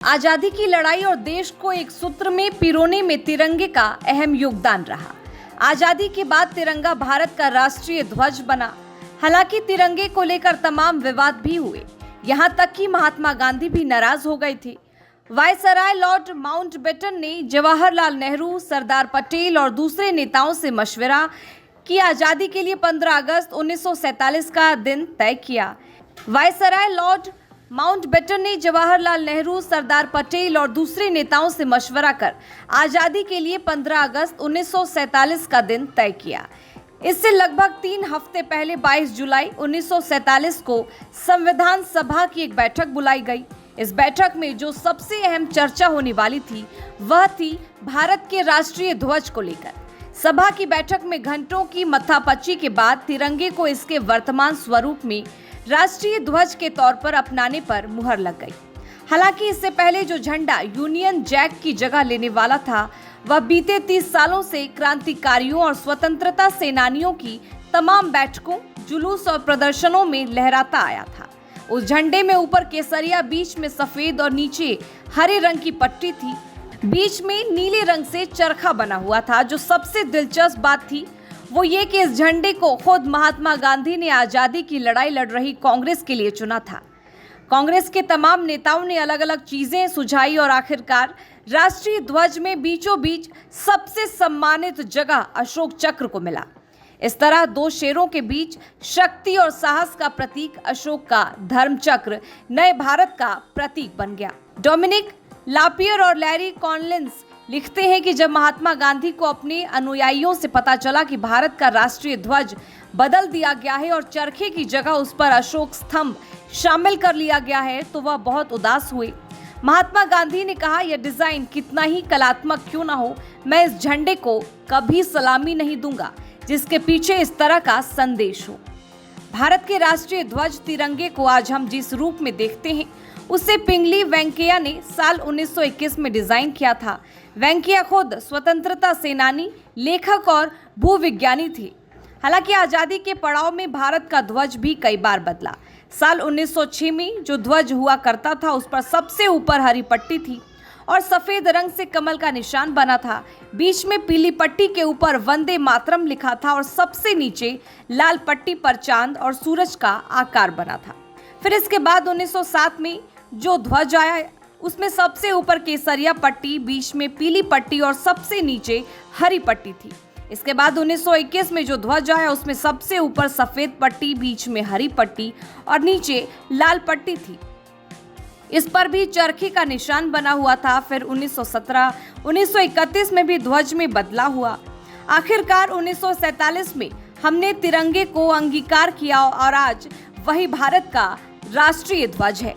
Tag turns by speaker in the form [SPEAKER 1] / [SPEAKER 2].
[SPEAKER 1] आजादी की लड़ाई और देश को एक सूत्र में पिरोने में तिरंगे का अहम योगदान रहा। आजादी के बाद तिरंगा भारत का राष्ट्रीय ध्वज बना। हालांकि तिरंगे को लेकर तमाम विवाद भी हुए, यहां तक कि महात्मा गांधी भी नाराज हो गए थे। वायसराय लॉर्ड माउंटबेटन ने जवाहरलाल नेहरू, सरदार पटेल और दूसरे नेताओं से मशवरा की आजादी के लिए 15 अगस्त 1947 का दिन तय किया। वायसराय लॉर्ड माउंटबेटन ने जवाहरलाल नेहरू, सरदार पटेल और दूसरे नेताओं से मशवरा कर आजादी के लिए 15 अगस्त 1947 का दिन तय किया। इससे लगभग 3 हफ्ते पहले 22 जुलाई 1947 को संविधान सभा की एक बैठक बुलाई गई। इस बैठक में जो सबसे अहम चर्चा होने वाली थी वह थी भारत के राष्ट्रीय ध्वज को लेकर। सभा की बैठक में घंटों की मत्थापच्ची के बाद तिरंगे को इसके वर्तमान स्वरूप में राष्ट्रीय ध्वज के तौर पर अपनाने पर मुहर लग गई। हालांकि इससे पहले जो झंडा यूनियन जैक की जगह लेने वाला था वह बीते 30 सालों से क्रांतिकारियों और स्वतंत्रता सेनानियों की तमाम बैठकों, जुलूस और प्रदर्शनों में लहराता आया था। उस झंडे में ऊपर केसरिया, बीच में सफेद और नीचे हरे रंग की पट्टी थी। बीच में नीले रंग से चरखा बना हुआ था। जो सबसे दिलचस्प बात थी वो ये कि इस झंडे को खुद महात्मा गांधी ने आजादी की लड़ाई लड़ रही कांग्रेस के लिए चुना था। कांग्रेस के तमाम नेताओं ने अलग अलग चीजें सुझाई और आखिरकार राष्ट्रीय ध्वज में बीचों बीच सबसे सम्मानित जगह अशोक चक्र को मिला। इस तरह 2 शेरों के बीच शक्ति और साहस का प्रतीक अशोक का धर्म चक्र नए भारत का प्रतीक बन गया। डोमिनिक लापियर और लैरी कॉलिंस लिखते हैं कि जब महात्मा गांधी को अपने अनुयायियों से पता चला कि भारत का राष्ट्रीय ध्वज बदल दिया गया है और चरखे की जगह उस पर अशोक स्तंभ शामिल कर लिया गया है तो वह बहुत उदास हुए। महात्मा गांधी ने कहा, यह डिजाइन कितना ही कलात्मक क्यों ना हो, मैं इस झंडे को कभी सलामी नहीं दूंगा जिसके पीछे इस तरह का संदेश हो। भारत के राष्ट्रीय ध्वज तिरंगे को आज हम जिस रूप में देखते हैं उसे पिंगली वेंकैया ने साल 1921 में डिजाइन किया था। वेंकैया खुद स्वतंत्रता सेनानी, लेखक और भूविज्ञानी थे। हालांकि आजादी के पड़ाव में भारत का ध्वज भी कई बार बदला। साल 1906 में जो ध्वज हुआ करता था उस पर सबसे ऊपर हरी पट्टी थी और सफेद रंग से कमल का निशान बना था। बीच में पीली पट्टी के ऊपर वंदे मातरम लिखा था और सबसे नीचे लाल पट्टी पर चांद और सूरज का आकार बना था। फिर इसके बाद 1907 में जो ध्वज आया उसमें सबसे ऊपर केसरिया पट्टी, बीच में पीली पट्टी और सबसे नीचे हरी पट्टी थी। इसके बाद 1921 में जो ध्वज आया उसमें सबसे ऊपर सफेद पट्टी, बीच में हरी पट्टी और नीचे लाल पट्टी थी। इस पर भी चरखे का निशान बना हुआ था। फिर 1917, 1931 में भी ध्वज में बदलाव हुआ। आखिरकार 1947 में हमने तिरंगे को अंगीकार किया और आज वही भारत का राष्ट्रीय ध्वज है।